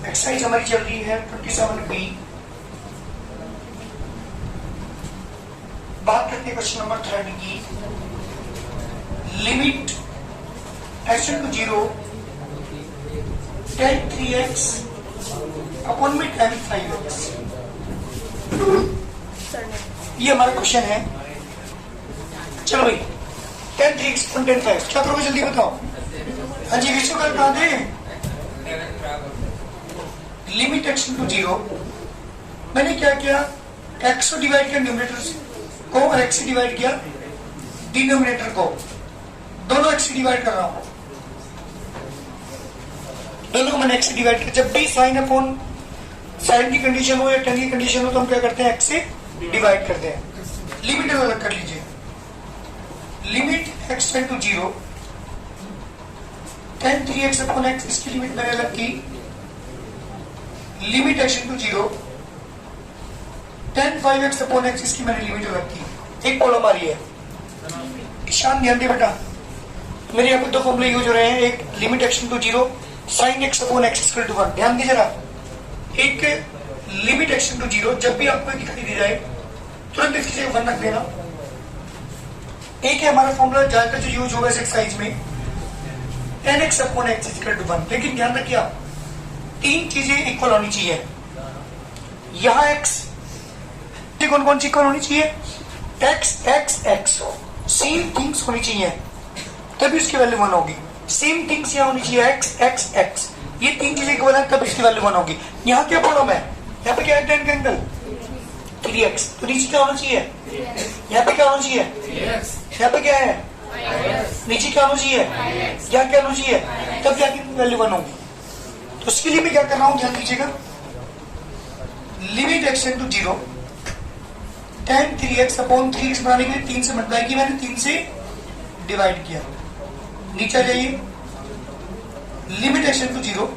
Exercise हमारी चल रही है 27B। बात करते हैं क्वेश्चन नंबर 3 की। Limit x to 0 tan 3x upon में tan 5x। ये हमारा क्वेश्चन है। चलो भाई, tan 3x upon tan 5x क्या करोगे जल्दी बताओ। हाँ जी, रेशियो कर कहाँ दे। लिमिट x टू 0, मैंने क्या किया, x को डिवाइड किया न्यूमरेटर को और x से डिवाइड किया डिनोमिनेटर को। दोनों x से डिवाइड कर रहा हूं, दोनों को मैंने x से डिवाइड किया। जब भी साइन अपॉन साइन की कंडीशन हो या tan की कंडीशन हो तो हम क्या करते हैं, x से डिवाइड करते हैं। लिमिट अलग कर लीजिए। Limit x tend to 0 tan 3x upon x, इसकी लिमिट मैंने अलग की। Limit x to 0 tan 5x upon x, इसकी मैंने लिमिट अलग की। एक कॉलम आ रही है, ईशान ध्यान दे बेटा। मेरे यहाँ पे दो फॉर्मूले यूज हो रहे हैं, एक limit x to 0 sin x upon x equal to 1। ध्यान दीजिए जरा, एक लिमिट x टू 0 जब भी आपको दिखाई दे जाए तुरंत इसकी जगह 1 रख देना। एक है हमारा फॉर्मूला ज्यादातर जो यूज होगा इस एक्सरसाइज में, tan x upon x equal to 1। लेकिन ध्यान रखिए आप, तीन चीजें इक्वल होनी चाहिए। यहां x कौन कौन सी इक्वल होनी चाहिए, x x x same things होनी चाहिए, तभी उसकी वैल्यू 1 होगी। सेम थिंग्स यहाँ होनी चाहिए, x x x, ये तीन चीजें इक्वल है तब इसकी वैल्यू 1 होगी। यहाँ क्या प्रॉब्लम है, यहाँ पे क्या है, tan का एंगल 3x, तो नीचे क्या होना चाहिए, यहाँ पे क्या होना चाहिए, यहाँ पे क्या है, नीचे क्या होना चाहिए, यहाँ क्या होना चाहिए, तब जाके वैल्यू 1 होगी। तो उसके लिए मैं क्या कर रहा हूं, ध्यान दीजिएगा। Limit x to 0 tan 3x upon 3x बनाने के लिए 3 से मल्टीप्लाई की मैंने, 3 से डिवाइड किया। नीचे आ जाइए, लिमिट x टू 0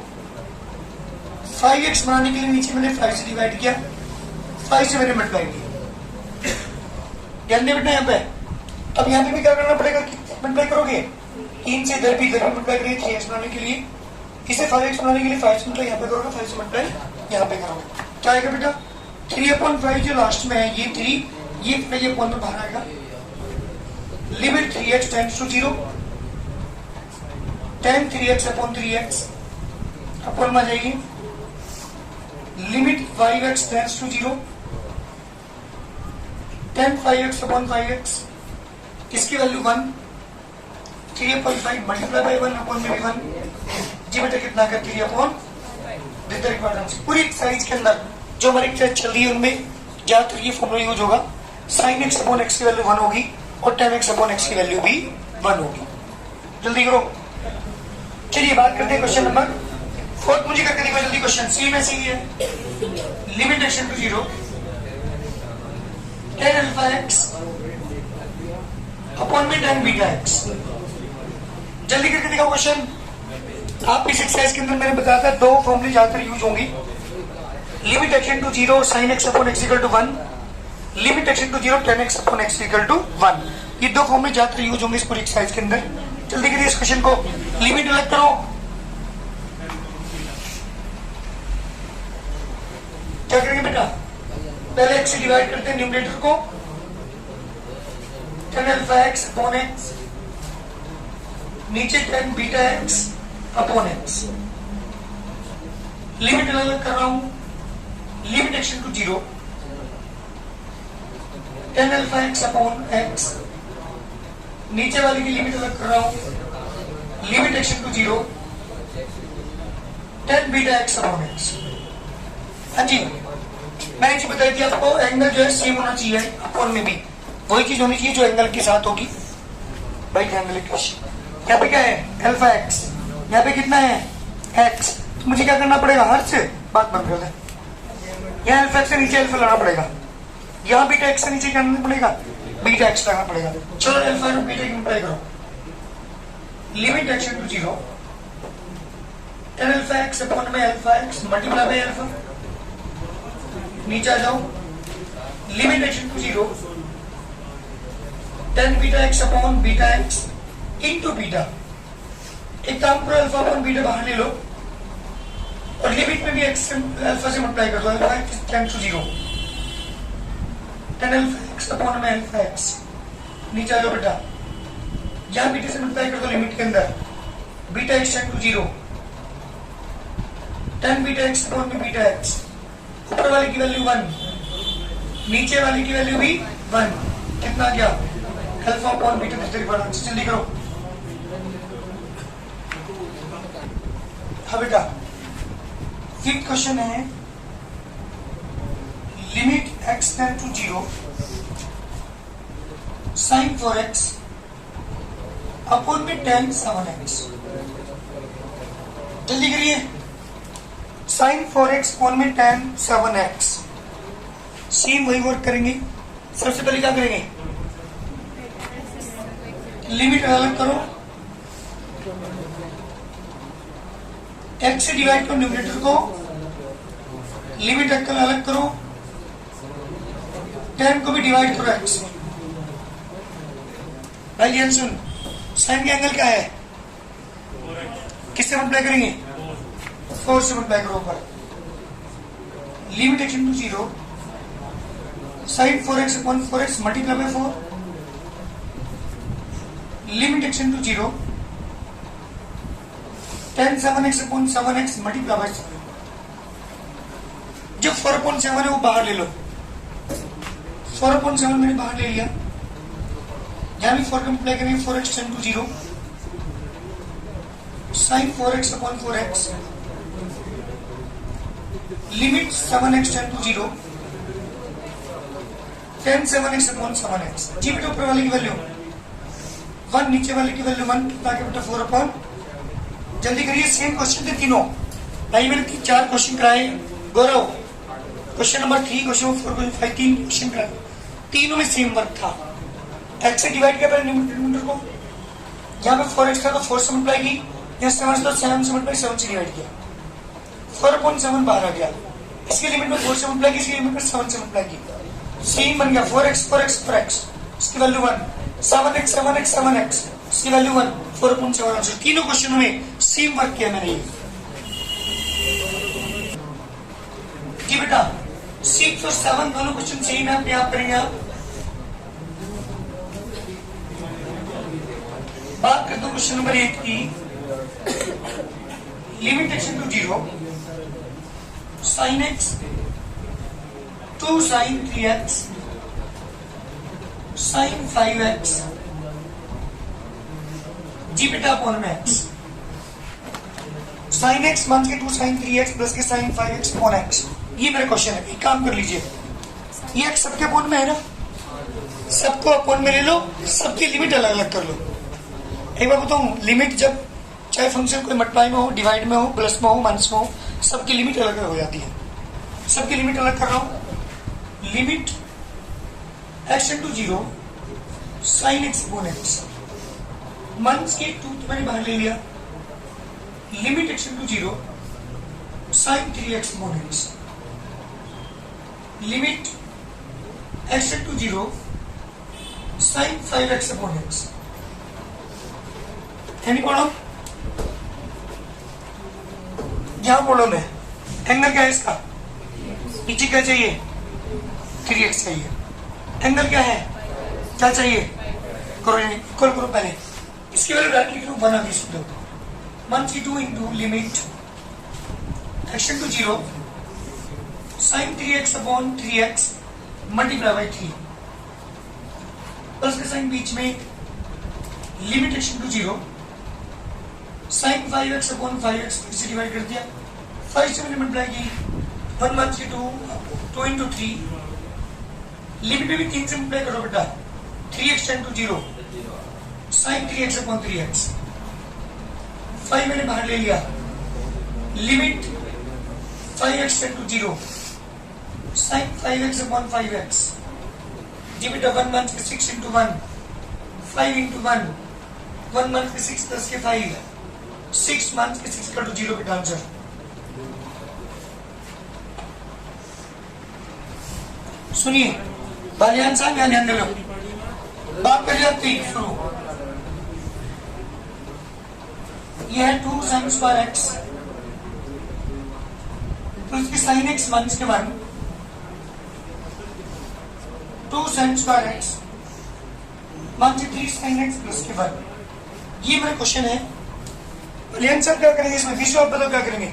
5x बनाने के लिए नीचे मैंने 5 से डिवाइड किया, 5 से मैंने मल्टीप्लाई किया। ध्यान दे बेटा यहाँ पे। अब यहाँ पे भी क्या करना पड़ेगा, मल्टीप्लाई करोगे 3 से इधर भी मल्टीप्लाई करिए 3x बनाने के लिए, इसे 5x बनाने के लिए 5 से मल्टीप्लाई यहाँ पे करोगे, 5 से मल्टीप्लाई यहाँ पे करोगे। क्या आएगा बेटा, 3/5 जो लास्ट में है ये 3, ये अपॉन में बाहर आएगा। Limit 3x tends to 0 tan 3x upon 3x upon में आ जाएगी। Limit 5x tends to 0 tan 5x upon 5x, इसकी वैल्यू 1। 3/5 मल्टीप्लाई बाई 1 अपॉन में भी 1। जी बेटा कितना कर 3/5। पूरी एक्सरसाइज के अंदर जो हमारी एक्सरसाइज चल रही है उनमें ज्यादातर ये फॉर्मूला यूज होगा। sin x अपॉन x की वैल्यू 1 होगी और tan x अपॉन x की वैल्यू भी 1 होगी। जल्दी करो। चलिए बात करते हैं क्वेश्चन नंबर 4। मुझे करके देखो जल्दी क्वेश्चन। सी में सी है, limit x to 0 tan alpha x upon में tan बीटा x। जल्दी करके दिखाओ क्वेश्चन। आप इस एक्सरसाइज के अंदर मैंने बताया था दो फॉर्मूले ज्यादातर यूज होंगी, limit x to 0 sin x upon x equal to 1, limit x to 0 tan x upon x equal to 1। ये दो फॉर्मूले ज्यादातर यूज होंगे इस पूरी एक्सरसाइज के अंदर। जल्दी करिए इस क्वेश्चन को। लिमिट अलग करो, क्या करेंगे बेटा, पहले x से डिवाइड करते हैं न्यूमरेटर को, tan alpha x upon x, नीचे tan beta x upon x। Limit अलग कर रहा हूं, limit x to 0 tan alpha x upon x, नीचे वाली की लिमिट अलग कर रहा हूं, limit x to 0 tan beta x upon x। हाँ जी, मैंने जी बताई थी आपको, एंगल जो है सेम होना चाहिए, अपॉन में भी वही चीज होनी चाहिए जो एंगल के साथ होगी। भाई ध्यान में यहाँ पे क्या है, अल्फा x, यहाँ पे कितना है x, तो मुझे क्या करना पड़ेगा, हर से बात बंद कर दे। यहाँ अल्फा x से नीचे अल्फा लाना पड़ेगा, यहाँ बीटा x से नीचे क्या करना पड़ेगा, बीटा x लाना पड़ेगा। चलो अल्फा और बीटा की मल्टीप्लाई करो, limit x to 0 tan alpha x upon में alpha x multiply by alpha, नीचे आ जाओ, limit x to 0 tan beta x अपॉन बीटा x इनटू बीटा। एक काम करो, अल्फा अपॉन बीटा बाहर ले लो और लिमिट में भी एक्स अल्फा से मल्टीप्लाई कर दो, alpha tend to 0, tan alpha x upon में अल्फा एक्स, नीचे आ जाओ बेटा, यहाँ बीटा से मल्टीप्लाई कर दो लिमिट के अंदर, beta x tend to 0, tan beta x upon में बीटा एक्स, ऊपर वाले की वैल्यू 1, नीचे वाले की वैल्यू भी 1, कितना गया अल्फा अपॉन बीटा धीरे बढ़ा, जल्दी करो। हाँ बेटा, फिफ्थ क्वेश्चन है limit x tend to 0 sine 4x upon में tan 7x, जल्दी करिए, साइन 4x अपॉन में tan 7x, सेम वही वर्क करेंगे। सबसे पहले क्या करेंगे, लिमिट अलग करो, x से डिवाइड करो न्यूमरेटर को, लिमिट एंगल अलग करो, tan को भी डिवाइड करो x से। भाई ध्यान सुन, साइन का एंगल क्या है, किससे मल्टीप्लाई करेंगे, 4 से मल्टीप्लाई करो ऊपर, limit x to 0 sine 4x upon 4x multiply by 4, limit x to 0 tan 7x upon 7x multiply by 7, जो 4 अपॉन 7 है वो बाहर ले लो, 4 अपॉन 7 मैंने बाहर ले लिया, यहाँ भी 4 का मल्टीप्लाई करेंगे, 4x tend to 0 sine 4x upon 4x, limit 7x tend to 0 tan 7x upon 7x, जी बेटा ऊपर वाले की वैल्यू 1, नीचे वाले की वैल्यू 1, कितना के बेटा 4 अपॉन, जल्दी करिए, सेम क्वेश्चन थे तीनों, भाई मैंने 4 क्वेश्चन कराए, Gaurav question number 3, question number 4, question 5, 3 question कराए, तीनों में सेम वर्क था, x से डिवाइड किया पहले न्यूमरेटर को, यहाँ पे 4x था तो 4 से मल्टीप्लाई की, यहाँ 7 तो 7 से मल्टीप्लाई 7 से डिवाइड किया, 4 अपॉन 7 बाहर आ गया, इसकी लिमिट में 4 से मल्टीप्लाई की, इसकी लिमिट में 7 से मल्टीप्लाई की, सेम बन गया 4x 4x 4x, इसकी वैल्यू 1, 7x 7x 7x, इसकी वैल्यू 1, 4 अपॉन 7 आंसर। तीनों क्वेश्चनों में सेम वर्क किया मैंने ये, जी बेटा 6 और 7 दोनों क्वेश्चन सेम है, आप करेंगे आप, बात करते क्वेश्चन नंबर 8 की, limit x to 0 sine x 2 sine 3x sine 5x, जी बेटा अपॉन में x, साइन x मान के 2 साइन 3x प्लस के साइन 5x अपॉन x, ये मेरा क्वेश्चन है, एक काम कर लीजिए, ये x सबके अपॉन में है ना, सबको अपॉन में ले लो, सबकी लिमिट अलग अलग कर लो। एक बार बताऊं, लिमिट जब चाहे फंक्शन कोई मल्टीप्लाई में हो, डिवाइड में हो, प्लस में हो, माइनस में हो, सबकी लिमिट अलग अलग हो जाती है, सबकी लिमिट अलग कर रहा हूं, limit x to 0 sine x upon x, मंथ्स की 2 तो मैंने बाहर ले लिया, limit x to 0 sine 3x upon x, limit x to 0 sine 5x upon x, any problem, यहां प्रॉब्लम है, एंगल क्या है इसका, नीचे क्या चाहिए 3x चाहिए, एंगल क्या है, क्या चाहिए, करो इक्वल करो पहले, इसकी वैल्यू डायरेक्ट लिख लो 1 आगे सीधे, 1/2 into limit x to 0 sine 3x upon 3x multiply by 3, plus का साइन बीच में, limit x to 0 sine 5x upon 5x इसे डिवाइड कर दिया, 5 से मैंने मल्टीप्लाई की, 1/2 इंटू 3, लिमिट में भी 3 से मल्टीप्लाई करो बेटा, 3x tend to 0 sine 3x upon 3x, 5 मैंने बाहर ले लिया, limit 5x tend to 0 sine 5x upon 5x, जी बेटा 1 मंथ 6 इंटू 1, 5 इंटू 1, 1 मंथ 6 प्लस के 5, 6 मंथ 6 इक्वल टू 0 बेटा आंसर। सुनिए बालियान साहब, यहाँ ध्यान दे लो, बात कर जाती शुरू, यह है 2 साइन स्क्वायर एक्स प्लस की साइन एक्स माइनस के 1 2 sine square x minus 3 sign x plus के 1। ये मेरा क्वेश्चन है। आंसर क्या करेंगे इसमें? विशु आप बताओ क्या करेंगे?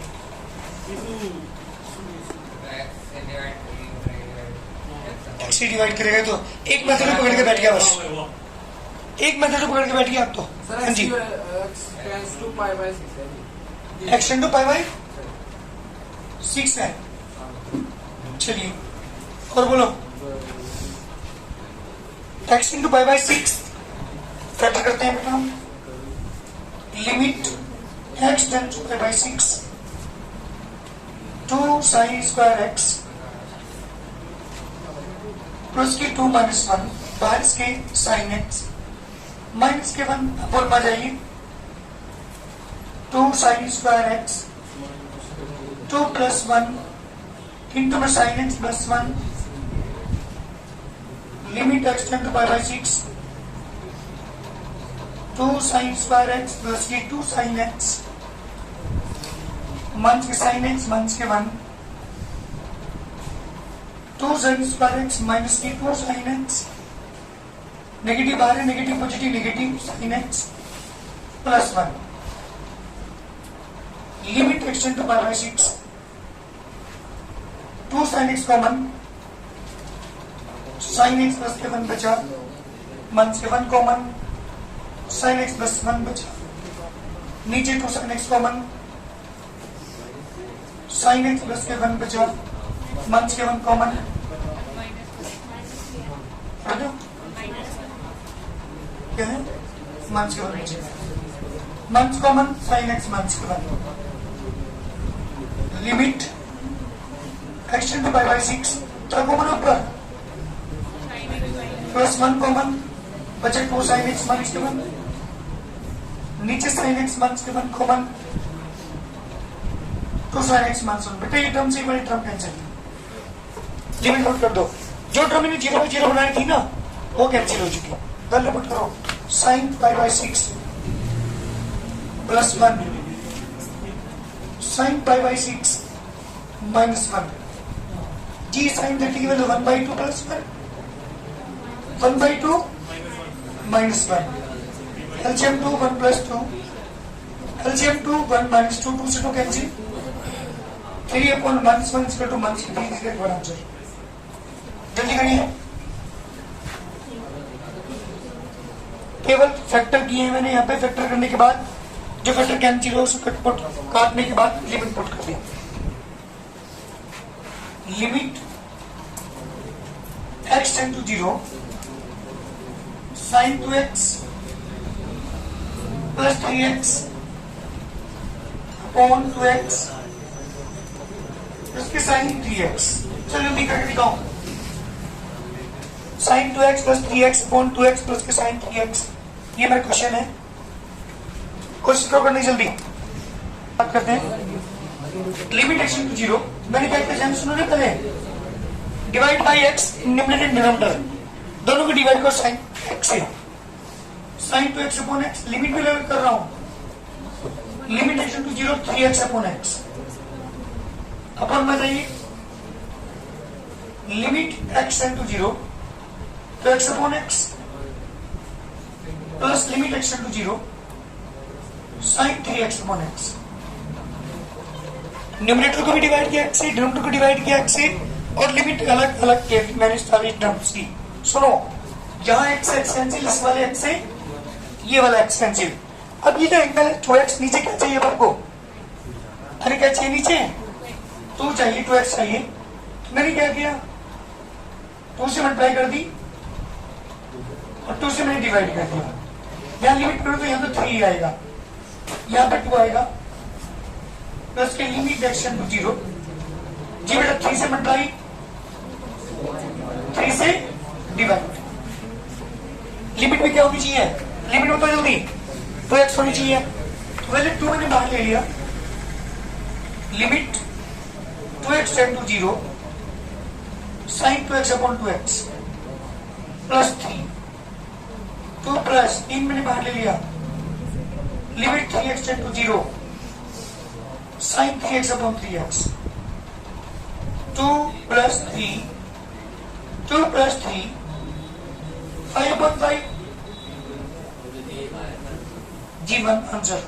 एक्स से डिवाइड करेगा तो एक मेथड पकड़ के बैठ गया, बस एक मेथड पकड़ के बैठ गया आप तो। हाँ जी, x tend to pi by 6 है। चलिए और बोलो, x into pi by 6 factor करते हैं बेटा हम। Limit x tend to pi by 6 2 sine square x plus के 2 माइनस 1 बाहर के साइन एक्स माइनस के 1 बोल पा जाइए 2 sine square x 2 plus 1 into में sine x plus 1 limit x tend to pi by 6 2 sine square x plus के 2 sine x minus के साइन एक्स माइनस के 1 2 साइन स्क्वायर एक्स माइनस के 2 sine x negative बाहर है, negative positive negative sine x plus 1 limit x tend to pi by 6 2 sine x common sine x plus के 1 बचा minus के 1 common sine x plus 1 बचा नीचे 2 sine x common sine x plus के 1 बचा minus के 1 कॉमन क्या है माइनस के 1 बचा minus common sine x minus के 1 limit x tend to pi by 6 तो कॉमन ऊपर प्लस 1 कॉमन बचे 2 साइन एक्स माइनस के 1 नीचे साइन एक्स माइनस के 1 कॉमन 2 साइन एक्स माइनस 1। बेटा ये टर्म से बड़ी टर्म कैंसिल लिमिट नोट कर दो। जो टर्म ने 0 0 बनाई थी ना वो कैंसिल हो चुकी। कल रिपोर्ट करो sine pi by 6 plus 1 sine pi by 6 minus 1 जी साइन थीटा की value 1/2 plus 1/2 minus 1 LCM 2 1 plus 2 LCM 2 1 minus 2 2 से 2 cancel 3 upon minus 1 equal to minus 3 is the answer. जल्दी करिए, केवल फैक्टर किए हैं मैंने यहाँ पे। फैक्टर करने के बाद जो फैक्टर कैंसिल हो उसको काटने के बाद लिमिट पुट कर दिया। Limit x tend to 0 sine 2x plus 3x upon 2x उसके साइन 3x। चलो जल्दी करके दिखाओ sine 2x plus 3x upon 2x plus के साइन 3x। ये मेरा क्वेश्चन है, कोशिश करो करनी जल्दी। बात करते हैं लिमिट x टू 0। मैंने क्या किया सुनो ना पहले, divide by x numerator denominator दोनों को डिवाइड करो साइन x से sine 2x upon x limit में लेवल कर रहा हूं limit x to 0 3x upon x upon बताइए लिमिट x टू 0 तो x upon x plus limit x to 0 sine 3x upon x। Numerator को भी डिवाइड किया x से, डिनोमिनेटर को डिवाइड किया x से और लिमिट अलग अलग के मैंने सारी टर्म्स की। सुनो यहाँ x कैंसिल, इस वाले x से ये वाला x कैंसिल। अब ये जो एंगल है 2x नीचे क्या चाहिए आपको? अरे क्या चाहिए नीचे? 2 चाहिए, 2x चाहिए। तो मैंने क्या किया 2 से मल्टीप्लाई कर दी और 2 से मैंने डिवाइड कर दिया। यहाँ लिमिट करो तो यहाँ तो 3 आएगा, यहाँ पे 2 आएगा प्लस के लिमिट x टू 0 जी बेटा 3 से मल्टीप्लाई 3 से डिवाइड। लिमिट में क्या होनी चाहिए? लिमिट में तो जल्दी 2x होनी चाहिए। तो पहले 2 मैंने बाहर ले लिया limit 2x tend to 0 sine 2x upon 2x plus 3 2 plus 3 मैंने बाहर ले लिया limit 3x tend to 0 sine 3x upon 3x 2 plus 3, 2 plus 3, 5/5. G1 answer.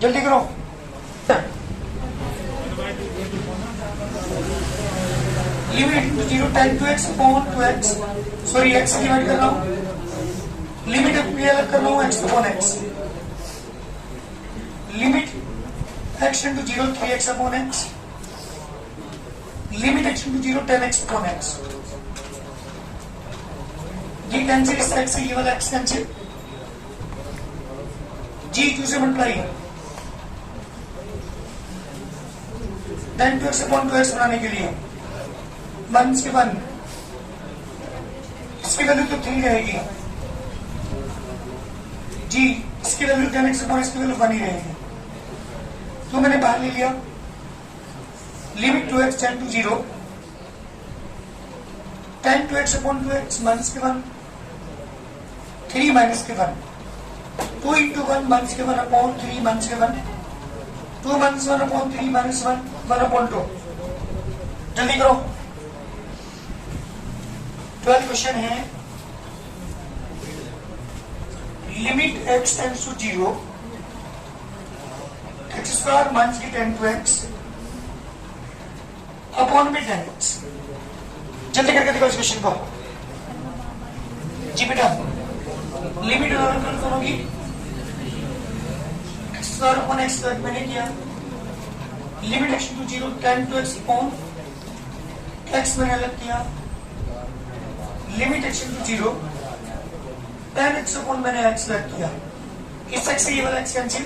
जल्दी करो। Limit 0 10 to x upon 2x, sorry x से डिवाइड कर रहा हूँ, लिमिट अलग कर रहा हूँ x upon x, limit x into 0 3x upon x, limit x into 0 10x upon x। जी कैंसिल, इस x से ये वाला x कैंसिल, जी 2 से multiply, 10 to x upon 2x बनाने के लिए 1 से 1, इसकी वैल्यू तो 3 रहेगी जी, इसकी वैल्यू 10x अपॉन इसकी वैल्यू 1 ही रहेगी, तो मैंने बाहर ले लिया। Limit 2x 10 to 0, 10 to x upon 2x minus के 1, 3 माइनस के 1, 2 into 1 माइनस के 1 अपॉन 3 माइनस के 1, 2 माइनस 1 अपॉन 3 माइनस 1, 1 अपॉन 2। जल्दी करो। 12 क्वेश्चन है, limit x tends to 0, x square minus की 10 to x अपॉन में 10x। जल्दी करके देखो इस क्वेश्चन को। जी बेटा, लिमिट होगी x square upon x square मैंने किया, limit x to 0 10 to x upon x मैंने अलग किया, limit x to 0 10x upon मैंने x अलग किया, इस x से ये वाला x cancel,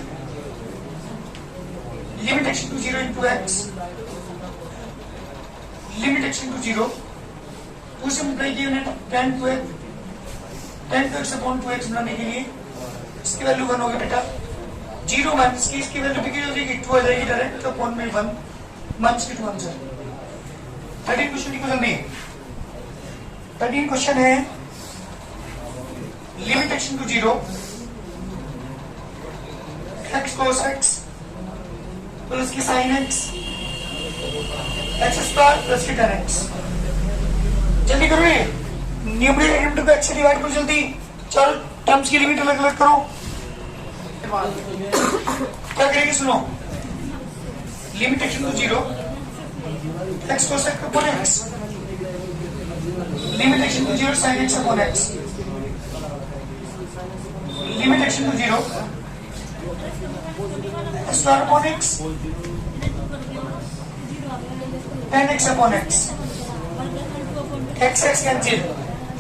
limit x to 0 into x, limit x to 0 2 से मल्टीप्लाई किया 10 to x अपॉन 2x बनाने के लिए, इसकी वैल्यू 1 होगी बेटा, 0 माइनस की इसकी वैल्यू भी हो जाएगी 2 आ जाएगी डायरेक्ट, तो अपॉन में 1 माइनस की 2 आंसर। 13 क्वेश्चन की जल्दी। 13 क्वेश्चन है, limit x to 0 x cos x plus की sine x, x square plus की 10x। जल्दी करो, ये न्यूमरेटर लिमिट को x से डिवाइड करो जल्दी, चारों टर्म्स की लिमिट अलग अलग करो। क्या करेंगे सुनो, limit x to 0 x cos x upon x, limit x to 0 sin x upon x, limit x to 0 square upon x, 10x upon x, x cancel,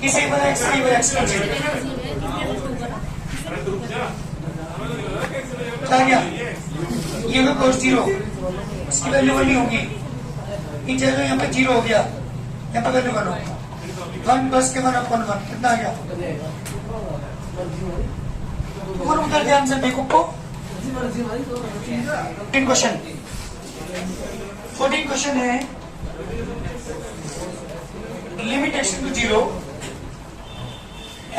इसे वाला x से वाला x कैंसिल, क्या गया, ये होगा cos 0, इसकी वैल्यू 1 होगी, इन जगह यहाँ पे 0 हो गया, यहाँ पे वैल्यू 1 होगी, 1 प्लस के 1 अपॉन 1 कितना आ गया, और उधर ध्यान से देखो को। 14 क्वेश्चन है, limit x to 0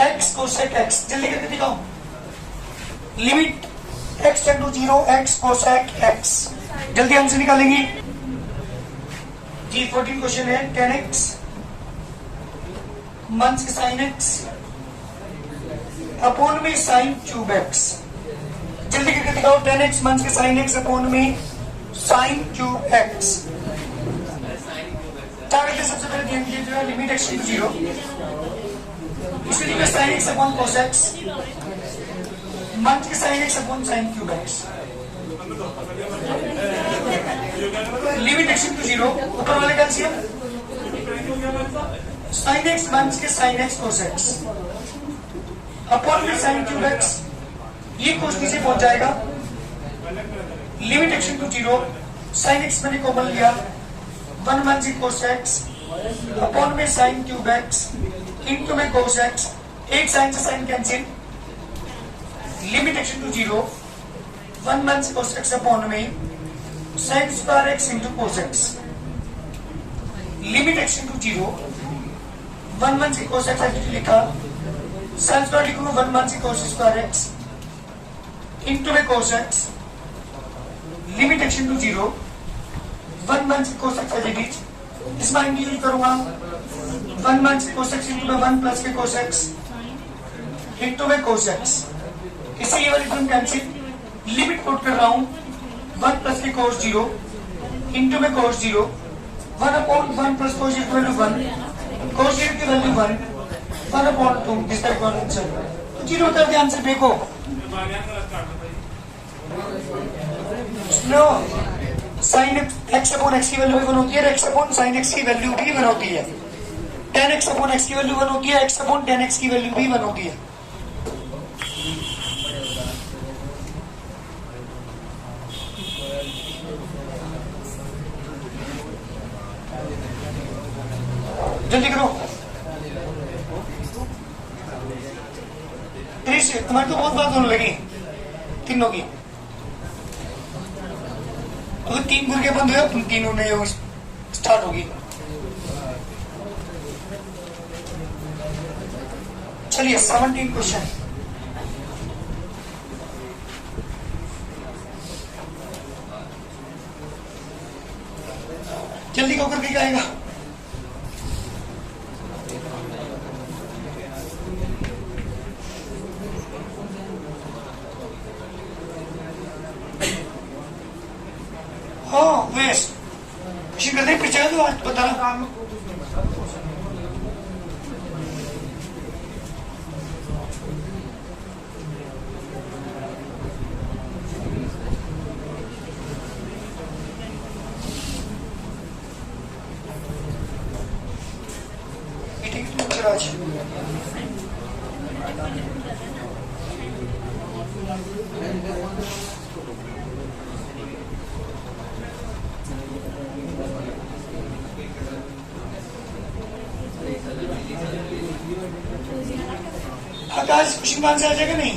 x cosec x, जल्दी करके दिखाओ, limit x to 0 x cosec x, जल्दी आंसर निकालेंगे जी। 14 क्वेश्चन है, 10x माइनस के साइन x अपॉन में साइन क्यूब x, जल्दी करके दिखाओ, 10x माइनस के साइन x अपॉन में साइन क्यूब x। क्या करते सबसे पहले ध्यान दीजिए, जो है लिमिट x टू 0, इसलिए sine x upon cos x minus के sine x upon sine cube x, limit x to 0 ऊपर वाले कैल्सियम साइन x माइनस के sine x cos x upon में साइन क्यूब x, ये cos नीचे पहुंच जाएगा, limit x to 0 sine x मैंने कॉमन लिया, 1 माइनस cos x अपॉन में साइन क्यूब x इंटू में cos x, एक साइन से sine cancel, limit x to 0 1 minus cos x upon में sine square x into cos x, limit x to 0 1 minus cos x लिखा, sine square लिखूंगा 1 minus cos square x into में cos x, limit x to 0 1 मंथ कोसेक्स as it is, इसमें integrate करूंगा 1 मंथ कोसेक्स into में 1 प्लस के कोसेक्स इंटू में कोसेक्स, इससे ये वाली टर्म कैंसिल, लिमिट पुट कर रहा हूं 1 प्लस के कोस 0 इंटू में कोस 0, 1 अपॉन 1 प्लस कोस 0 की वैल्यू 1, कोस 0 की वैल्यू 1, 1 अपॉन 2, दिस टाइप का आंसर। तो 0 कर दिया आंसर देखो। No, sine x upon x की वैल्यू भी 1 होती है, एक्स अपॉन साइन एक्स की वैल्यू भी 1 होती है, tan एक्स अपॉन एक्स की वैल्यू 1 होती है, एक्स अपॉन tan एक्स की वैल्यू भी 1 होती है। जल्दी करो, तुम्हारी तो बहुत बात होने लगी तीनों की। अगर 3 गुरके बंद हुए तुम तीनों ने स्टार्ट होगी। चलिए 17 क्वेश्चन। जल्दी को करके क्या आएगा? हाँ वेस्ट किसी करते पीछे तो आज बता रहा। आकाश क्वेश्चन आंसर आ जाएगा नहीं?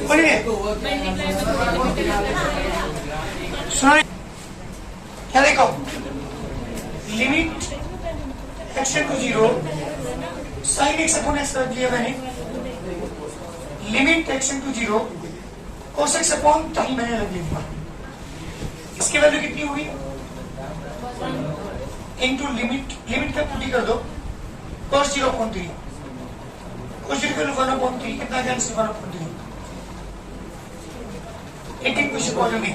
सुनिए क्या देखो, limit x to 0 sine x upon x रख दिया मैंने, limit x to 0 cos x upon 3 मैंने रख दिया। इसकी वैल्यू कितनी हुई? इनटू लिमिट, लिमिट का पुटी कर दो कोस 0 अपॉन 3, कोस 0 की वैल्यू 1 अपॉन 3, कितना कैंसिल 1 अपॉन 3। 18 क्वेश्चन पॉइंट में